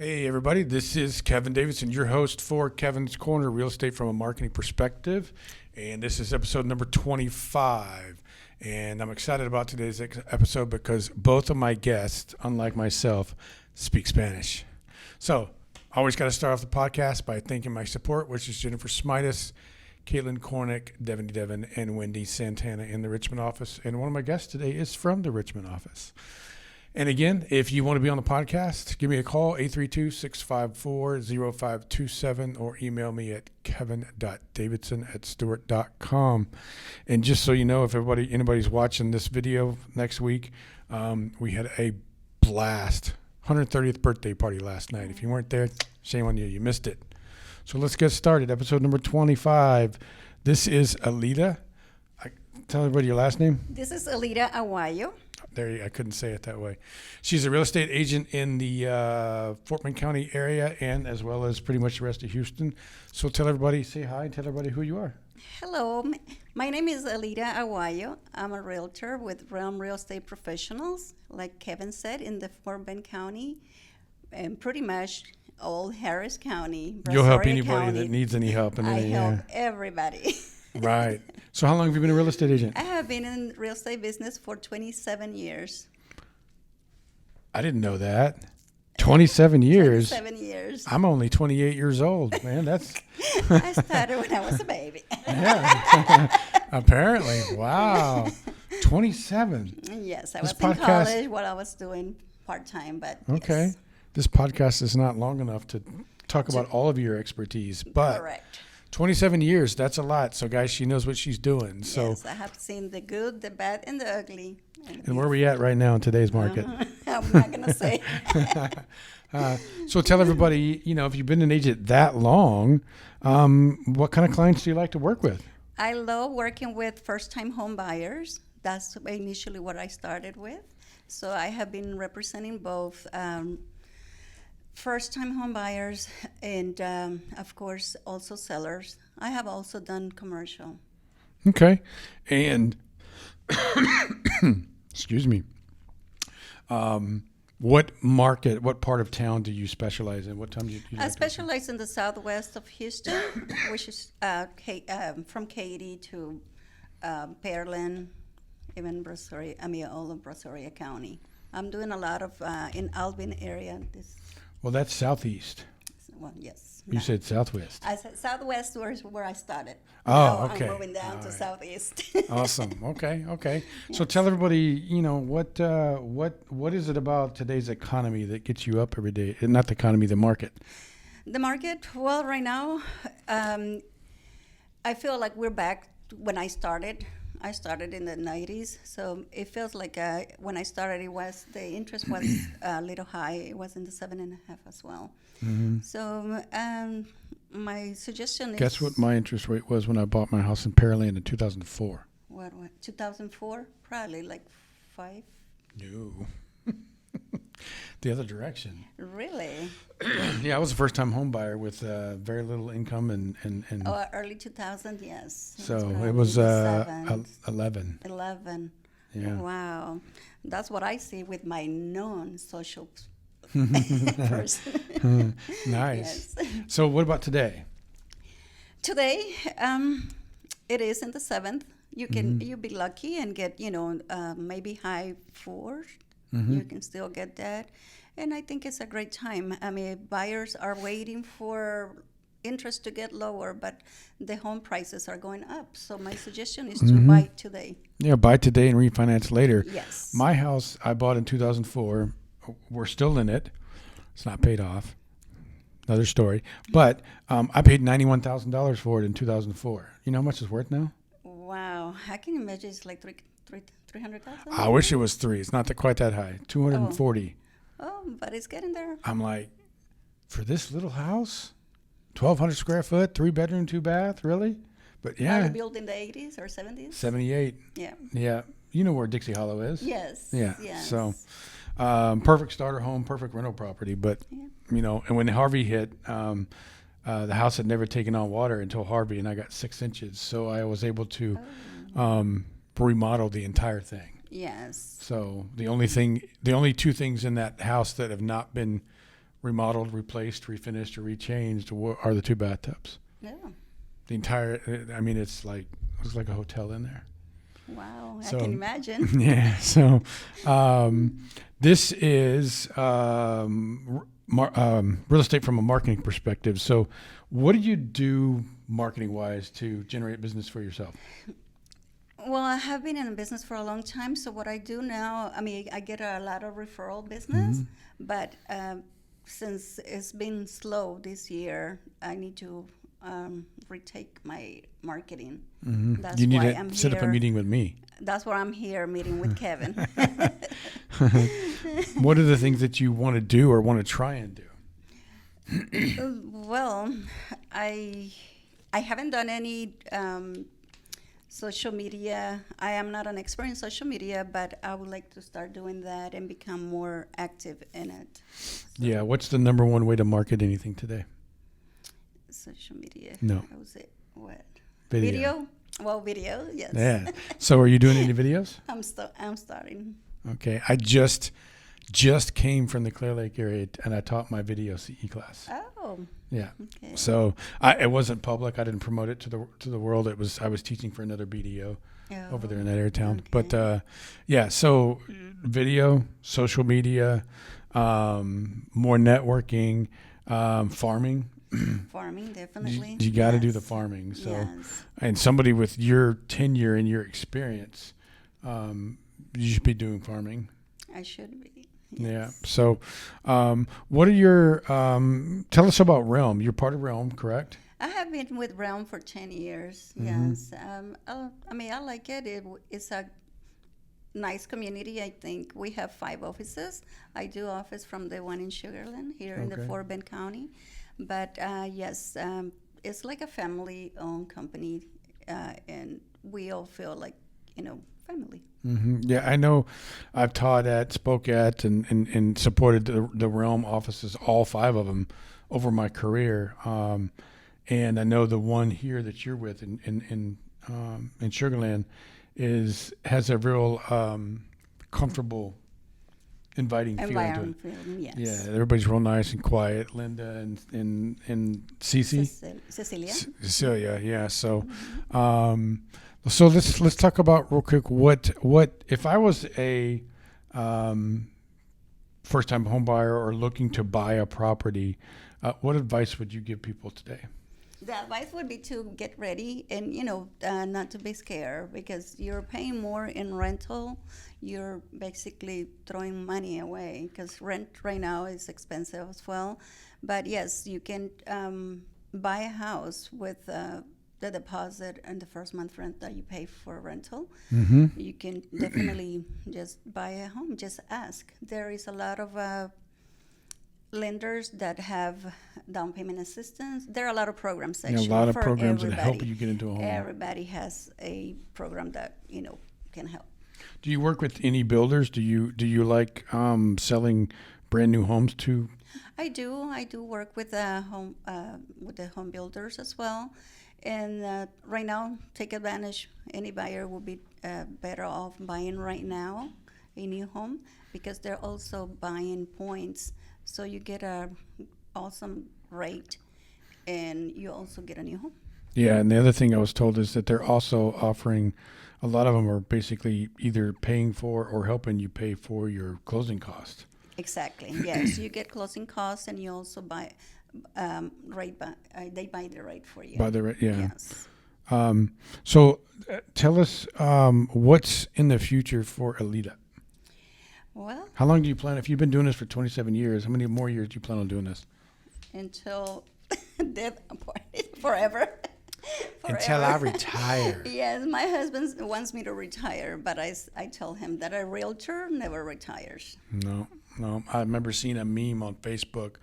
Hey, everybody, this is Kevin Davidson, your host for Kevin's Corner, Real Estate from a Marketing Perspective. And this is episode number 25. And I'm excited about today's episode because both of my guests, unlike myself, speak Spanish. So, always got to start off the podcast by thanking my support, which is Jennifer Smitus, Caitlin Cornick, Devin, and Wendy Santana in the Richmond office. And one of my guests today is from the Richmond office. And again, if you want to be on the podcast, give me a call, 832-654-0527, or email me at kevin.davidson@stewart.com. And just so you know, if anybody's watching this video next week, we had a blast, 130th birthday party last night. If you weren't there, shame on you, you missed it. So let's get started. Episode number 25. This is Elida. Tell everybody your last name. This is Elida Aguayo. I couldn't say it that way. She's a real estate agent in the Fort Bend County area and as well as pretty much the rest of Houston. So say hi, tell everybody who you are. Hello, my name is Elida Aguayo. I'm a realtor with Realm Real Estate Professionals, like Kevin said, in the Fort Bend County and pretty much all Harris County. You'll help anybody that needs any help. I help everybody. Right. So how long have you been a real estate agent? I have been in real estate business for 27 years. I didn't know that. 27 years? 27 years. I'm only 28 years old, man. That's. I started when I was a baby. Yeah. Apparently. Wow. 27. Yes, I was in college while I was doing part-time, but okay. Yes. This podcast is not long enough to talk about all of your expertise, but correct. 27 years, that's a lot. So, guys, she knows what she's doing. So, yes, I have seen the good, the bad, and the ugly. And where are we at right now in today's market? I'm not going to say. So tell everybody, if you've been an agent that long, what kind of clients do you like to work with? I love working with first-time home buyers. That's initially what I started with. So I have been representing both first-time home buyers and, of course, also sellers. I have also done commercial. Okay. And, excuse me, what part of town do you specialize in? What time do you I specialize in the southwest of Houston, which is from Katy to Pearland, even all of Brazoria County. I'm doing a lot of in Alvin area. Well, that's southeast. Well, yes. You said southwest. I said southwest was where I started. Oh, now okay. I'm moving down to southeast. Awesome. Okay. Yes. So tell everybody, what is it about today's economy that gets you up every day? Not the economy, the market. The market. Well, right now, I feel like we're back when I started. I started in the 90s, so it feels like when I started, the interest was a little high. It was in the 7.5 as well. Mm-hmm. So my suggestion is... Guess what my interest rate was when I bought my house in Pearland in 2004? What 2004? Probably like 5? No. The other direction. Really? Yeah, I was a first-time home buyer with very little income and early 2000, yes. So it was 11. 11. Yeah. Wow. That's what I see with my non-social person. Nice. Yes. So what about today? Today, it is in the 7th. You'll be lucky and get, maybe high 4s. Mm-hmm. You can still get that. And I think it's a great time. I mean, buyers are waiting for interest to get lower, but the home prices are going up. So my suggestion is to buy today. Yeah, buy today and refinance later. Yes. My house I bought in 2004. We're still in it. It's not paid off. Another story. But I paid $91,000 for it in 2004. You know how much it's worth now? Wow. I can imagine it's like 300,000. I wish it was 3. It's not quite that high. 240. Oh, but it's getting there. I'm like, for this little house, 1,200 square foot, 3-bedroom, 2-bath, really? But yeah. Are you built in the 80s or 70s? 78. Yeah. Yeah. You know where Dixie Hollow is? Yes. Yeah. Yes. So, perfect starter home, perfect rental property. But, and when Harvey hit, the house had never taken on water until Harvey, and I got 6 inches. So I was able to remodel the entire thing. Yes. So the only 2 things in that house that have not been remodeled, replaced, refinished, or rechanged are the 2 bathtubs. Yeah. The entire, I mean, it's like a hotel in there. Wow, So, I can imagine. Yeah. So this is real estate from a marketing perspective. So what do you do marketing-wise to generate business for yourself? Well, I have been in business for a long time. So what I do now, I mean, I get a lot of referral business, but since it's been slow this year, I need to retake my marketing. That's You need why to I'm set up a here. meeting with me. That's why I'm here meeting with Kevin. What are the things that you want to do or want to try and do? Well, I haven't done any social media. I am not an expert in social media, but I would like to start doing that and become more active in it. Yeah. What's the number one way to market anything today? Social media. No. I would say what? Video. Well, video, yes. Yeah. So are you doing any videos? I'm starting. Okay. I just came from the Clear Lake area and I taught my video CE class. Oh. Yeah. Okay. So it wasn't public. I didn't promote it to the world. I was teaching for another BDO over there in that area of town. Okay. But yeah. So video, social media, more networking, farming. Farming, definitely. You got to do Yes. the farming. So, Yes. and somebody with your tenure and your experience, you should be doing farming. I should be. Yeah. Yes. So, what are your? Tell us about Realm. You're part of Realm, correct? I have been with Realm for 10 years. Yes. I mean, I like it. It's a nice community. I think we have 5 offices. I do office from the one in Sugar Land here in the Okay. Fort Bend County. But yes, it's like a family-owned company, and we all feel like, family. Yeah, I know. I've taught at, spoke at, and supported the Realm offices, all 5 of them, over my career. And I know the one here that you're with in Sugar Land has a real comfortable, inviting feeling to it. Environment, yes. Yeah, everybody's real nice and quiet. Linda and Cece, Cecilia. Cecilia. Yeah. So, so let's talk about real quick what if I was a first time home buyer or looking to buy a property, what advice would you give people today? The advice would be to get ready and, not to be scared, because you're paying more in rental. You're basically throwing money away because rent right now is expensive as well. But yes, you can buy a house with the deposit and the first month rent that you pay for rental. You can definitely just buy a home. Just ask. There is a lot of lenders that have down payment assistance. There are a lot of programs actually. A lot of for programs that help everybody. you get into a home. Everybody has a program that can help. Do you work with any builders? Do you like selling brand new homes to? I do work with the home builders as well, and right now, take advantage. Any buyer will be better off buying right now a new home, because they're also buying points, so you get a awesome rate, and you also get a new home. Yeah, and the other thing I was told is that they're also offering. A lot of them are basically either paying for or helping you pay for your closing costs. Exactly. Yes, you get closing costs, and you also buy they buy the rate for you. By the yeah. Yes. So tell us what's in the future for Elida. Well, How long do you plan? If you've been doing this for 27 years, how many more years do you plan on doing this? until death, forever. Until I retire. Yes, my husband wants me to retire, but I tell him that a realtor never retires. No. I remember seeing a meme on Facebook.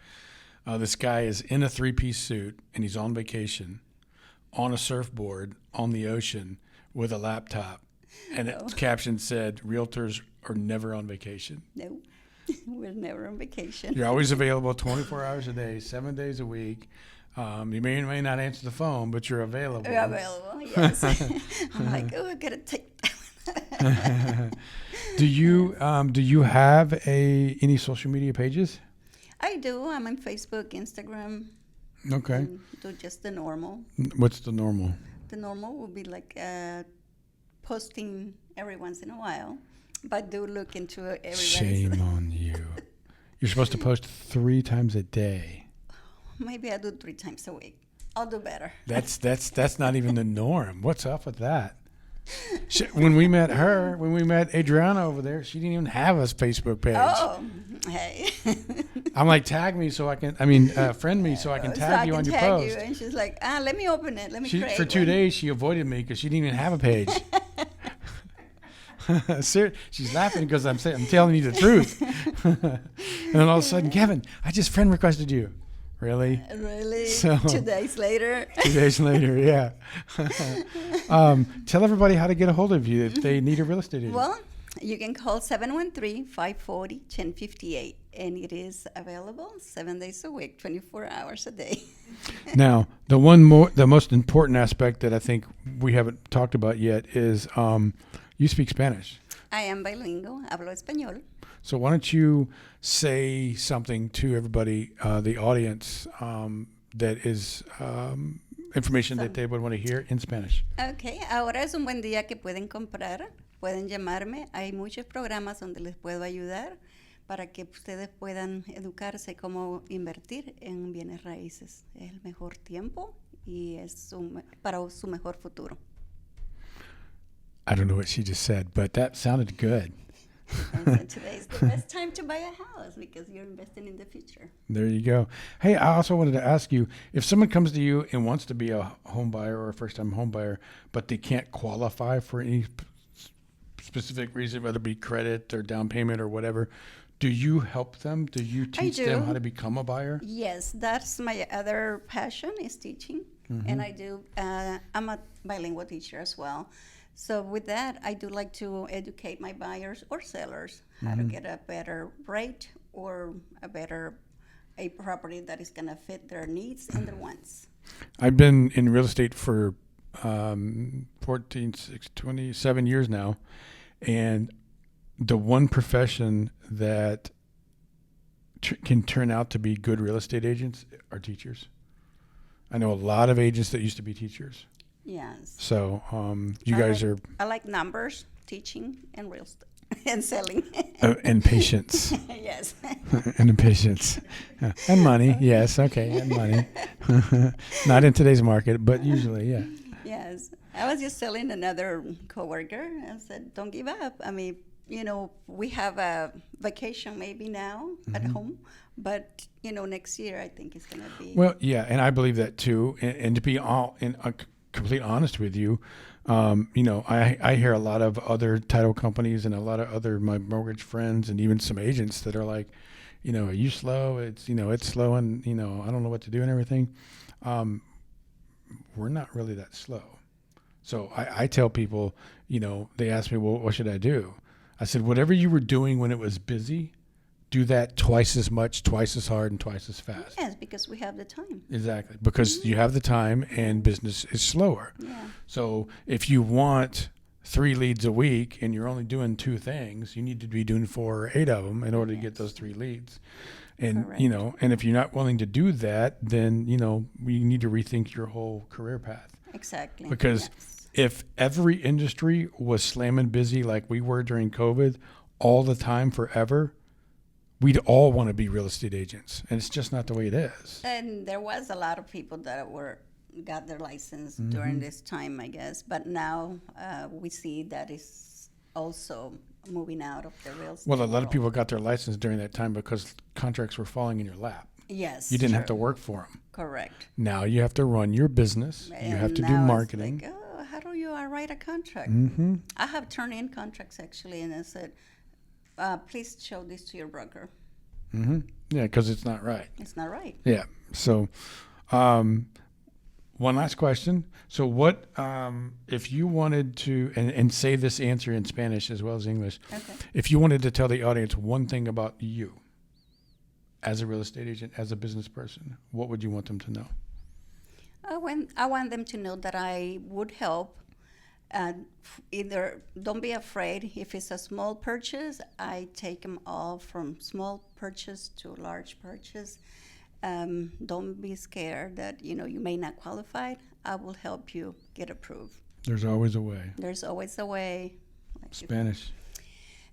This guy is in a 3-piece suit, and he's on vacation, on a surfboard, on the ocean, with a laptop. And its caption said, "Realtors are never on vacation." No, we're never on vacation. You're always available 24 hours a day, 7 days a week. You may or may not answer the phone, but you're available. We're available, yes. I'm like, I gotta take that one. Do you have any social media pages? I do. I'm on Facebook, Instagram. Okay. And do just the normal. What's the normal? The normal would be like posting every once in a while, but do look into every. Shame on you. You're supposed to post 3 times a day. Maybe I do 3 times a week. I'll do better. That's not even the norm. What's up with that? When we met Adriana over there, she didn't even have a Facebook page. Oh, hey. I'm like, tag me so I can, friend me so I can tag you on your post. And she's like, let me open it. Let me create For 2 one. days, she avoided me because she didn't even have a page. She's laughing because I'm telling you the truth. And then all of a sudden, Kevin, I just friend requested you. Really? Really? So, 2 days later? 2 days later, yeah. Tell everybody how to get a hold of you if they need a real estate agent. Well, you can call 713-540-1058, and it is available 7 days a week, 24 hours a day. Now, the most important aspect that I think we haven't talked about yet is you speak Spanish. I am bilingual, hablo español. So why don't you say something to everybody, the audience, that is information that they would want to hear in Spanish. Okay, ahora es un buen día que pueden comprar, pueden llamarme. Hay muchos programas donde les puedo ayudar para que ustedes puedan educarse cómo invertir en bienes raíces. Es el mejor tiempo y es para su mejor futuro. I don't know what she just said, but that sounded good. And so today is the best time to buy a house because you're investing in the future. There you go. Hey, I also wanted to ask you, if someone comes to you and wants to be a home buyer or a first-time home buyer, but they can't qualify for any specific reason, whether it be credit or down payment or whatever, do you help them? Do you teach them how to become a buyer? Yes, that's my other passion is teaching. Mm-hmm. And I do. I'm a bilingual teacher as well. So with that, I do like to educate my buyers or sellers how to get a better rate or a property that is going to fit their needs and their wants. I've been in real estate for 27 years now. And the one profession that can turn out to be good real estate agents are teachers. I know a lot of agents that used to be teachers. Yes. So I like numbers, teaching, and real estate, and selling. And patience. Yes. And patience. And money. Yes. Okay. And money. Not in today's market, but usually, yeah. Yes. I was just telling another coworker. I said, don't give up. I mean, we have a vacation maybe now at home, but, next year I think it's going to be. Well, yeah, and I believe that too. And to be complete honest with you, I hear a lot of other title companies and a lot of my mortgage friends and even some agents that are like, are you slow? It's slow and, I don't know what to do and everything. We're not really that slow. So I tell people, they ask me, well, what should I do? I said, whatever you were doing when it was busy, do that twice as much, twice as hard, and twice as fast. Yes, because we have the time. Exactly, because you have the time and business is slower. Yeah. So if you want 3 leads a week and you're only doing 2 things, you need to be doing 4 or 8 of them in order to get those 3 leads. And, correct. And if you're not willing to do that, then, you need to rethink your whole career path. Exactly. Because if every industry was slamming busy like we were during COVID all the time forever, we'd all want to be real estate agents, and it's just not the way it is. And there was a lot of people that got their license during this time, I guess. But now we see that is also moving out of the real estate. Well, a lot of people got their license during that time because contracts were falling in your lap. Yes, you didn't have to work for them. Correct. Now you have to run your business. And you have to do marketing. It's like, how do you write a contract? I have turned in contracts actually, and I said, please show this to your broker. Yeah, because it's not right. It's not right. Yeah. So, one last question. So, what if you wanted to, and say this answer in Spanish as well as English? Okay. If you wanted to tell the audience one thing about you, as a real estate agent, as a business person, what would you want them to know? I want them to know that I would help Either don't be afraid. If it's a small purchase, I take them all from small purchase to large purchase. Don't be scared that you may not qualify. I will help you get approved. There's always a way. There's always a way. Spanish.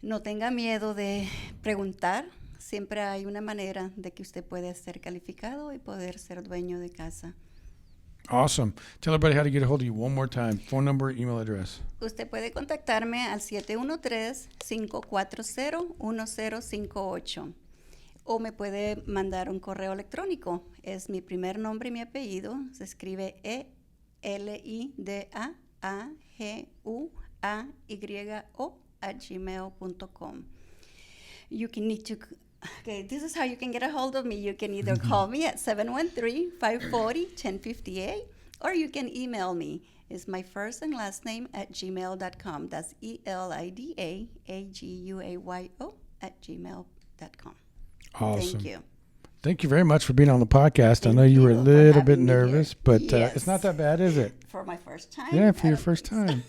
No tenga miedo de preguntar. Siempre hay una manera de que usted puede ser calificado y poder ser dueño de casa. Awesome. Tell everybody how to get a hold of you one more time. Phone number, email address. Usted puede contactarme al 713-540-1058 o me puede mandar un correo electrónico. Es mi primer nombre y mi apellido. Se escribe elidaAguayo@gmail.com. This is how you can get a hold of me. You can either call me at 713-540-1058 or you can email me. It's my first and last name at gmail.com. That's ELIDAAGUAYO@gmail.com. Awesome. Thank you. Thank you very much for being on the podcast. I know you were a little bit nervous, but it's not that bad, is it? For my first time. Yeah, for your first time.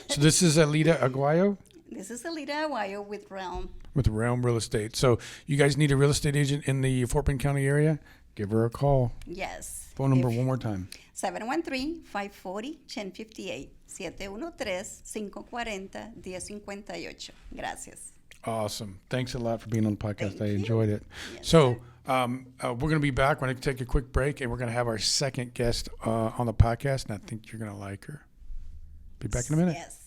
So this is Elida Aguayo? This is Elida Aguayo with Realm. With Realm Real Estate. So you guys need a real estate agent in the Fort Bend County area? Give her a call. Yes. Phone number one more time. 713-540-1058. 713-540-1058. Gracias. Awesome. Thanks a lot for being on the podcast. Thank I you. enjoyed it. Yes, So we're going to be back. We're going to take a quick break, and we're going to have our second guest on the podcast, and I think you're going to like her. Be back in a minute. Yes.